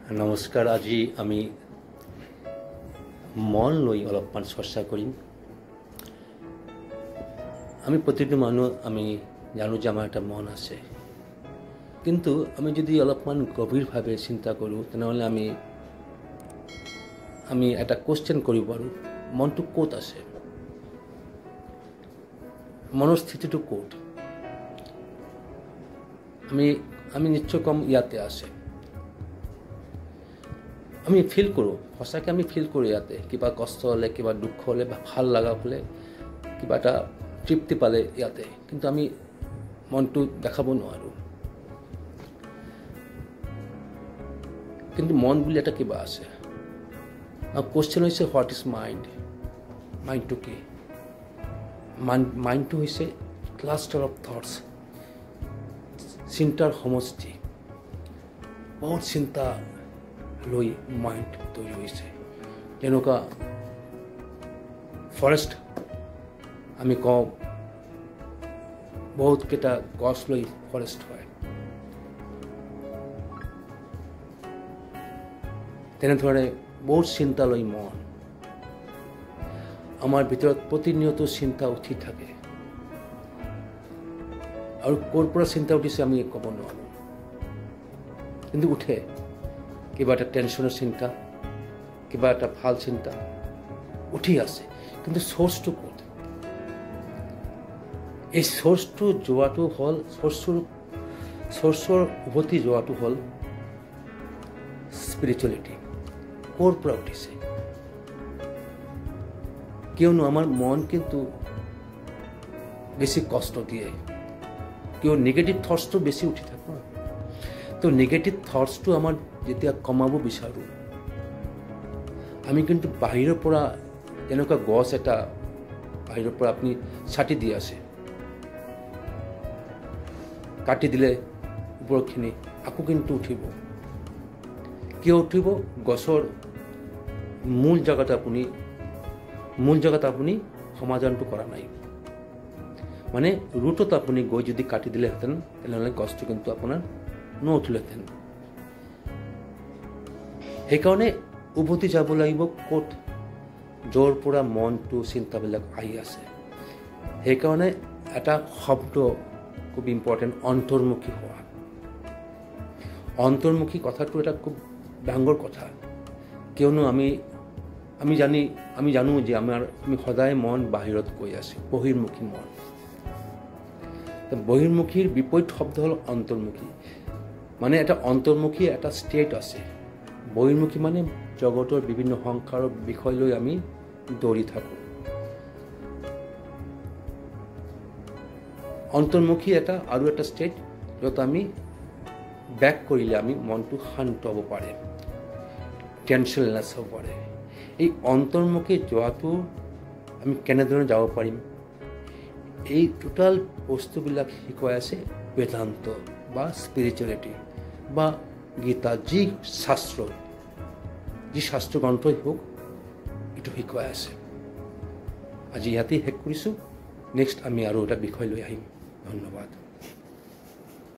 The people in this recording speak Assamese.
নমস্কাৰ। আজি আমি মন লৈ অলপমান চৰ্চা কৰিম। আমি প্ৰতিটো মানুহ আমি জানো যে আমাৰ এটা মন আছে, কিন্তু আমি যদি অলপমান গভীৰভাৱে চিন্তা কৰোঁ তেনেহ'লে আমি এটা কুৱেশ্যন কৰিব পাৰোঁ, মনটো ক'ত আছে, মনৰ স্থিতিটো ক'ত। আমি নিশ্চয় কম ইয়াতে আছে। আমি ফিল কৰোঁ, সঁচাকৈ আমি ফিল কৰোঁ ইয়াতে কিবা কষ্ট হ'লে, কিবা দুখ হ'লে বা ভাল লগা হ'লে, কিবা এটা তৃপ্তি পালে ইয়াতে, কিন্তু আমি মনটো দেখাব নোৱাৰোঁ। কিন্তু মন বুলি এটা কিবা আছে। আৰু কুৱেশ্যন হৈছে হোৱাট ইজ মাইণ্ড। মাইণ্ডটো কি? মাইণ্ডটো হৈছে ক্লাষ্টাৰ অফ থটছ, চিন্তাৰ সমষ্টি। বহুত চিন্তা লৈ মাইণ্ড তৈৰি হৈছে। যেনেকুৱা ফৰেষ্ট আমি কওঁ, বহুতকেইটা গছ লৈ ফৰেষ্ট হয়। তেনেধৰণে বহুত চিন্তা লৈ মন। আমাৰ ভিতৰত প্ৰতিনিয়ত চিন্তা উঠি থাকে, আৰু ক'ৰ পৰা চিন্তা উঠিছে আমি ক'ব নোৱাৰোঁ, কিন্তু উঠে। কিবা এটা টেনশ্যনৰ চিন্তা, কিবা এটা ভাল চিন্তা উঠি আছে, কিন্তু চ'ৰ্চটো ক'ত? এই চ'ৰ্চটো যোৱাটো হ'ল, চ'ৰ্চৰ উভতি যোৱাটো হ'ল স্পিৰিচুৱেলিটি। ক'ৰ পৰা উঠিছে? কিয়নো আমাৰ মন কিন্তু বেছি কষ্ট দিয়ে, কিয় নিগেটিভ থটছটো বেছি উঠি থাকে। তো নিগেটিভ থটছটো আমাৰ যেতিয়া কমাব বিচাৰোঁ, আমি কিন্তু বাহিৰৰ পৰা, এনেকুৱা গছ এটা বাহিৰৰ পৰা আপুনি ছাটি দি আছে, কাটি দিলে ওপৰখিনি আকৌ কিন্তু উঠিব। কিয় উঠিব? গছৰ মূল জেগাত আপুনি সমাধানটো কৰা নাই। মানে ৰুটত আপুনি গৈ যদি কাটি দিলেহেঁতেন তেনেহ'লে গছটো কিন্তু আপোনাৰ নুঠিলেহেঁতেন। সেইকাৰণে উভতি যাব লাগিব ক'ত? য'ৰ পৰা মনটো চিন্তাবিলাক আহি আছে। সেইকাৰণে এটা শব্দ খুব ইম্পৰ্টেণ্ট, অন্তৰ্মুখী হোৱা। অন্তৰ্মুখী কথাটো এটা খুব ডাঙৰ কথা, কিয়নো আমি জানো যে আমি সদায় মন বাহিৰত গৈ আছোঁ, বহিৰ্মুখী মন। বহিৰ্মুখীৰ বিপৰীত শব্দ হ'ল অন্তৰ্মুখী। মানে এটা অন্তৰ্মুখী এটা ষ্টেট আছে। বহিৰ্মুখী মানে জগতৰ বিভিন্ন সংসাৰৰ বিষয় লৈ আমি দৌৰি থাকোঁ। অন্তৰ্মুখী আৰু এটা ষ্টেট, য'ত আমি বেক কৰিলে আমি মনটো শান্ত হ'ব পাৰে, টেনশ্যনলেছ হ'ব পাৰে। এই অন্তৰ্মুখী যোৱাটো আমি কেনেদৰে যাব পাৰিম? এই টোটাল বস্তুবিলাক শিকোৱাই আছে বেদান্ত বা স্পিৰিচুৱেলিটি বা গীতা, যি শাস্ত্ৰ গ্ৰন্থই হওক, এইটো শিকোৱাই আছে। আজি ইয়াতেই শেষ কৰিছোঁ। নেক্সট আমি আৰু এটা বিষয় লৈ আহিম। ধন্যবাদ।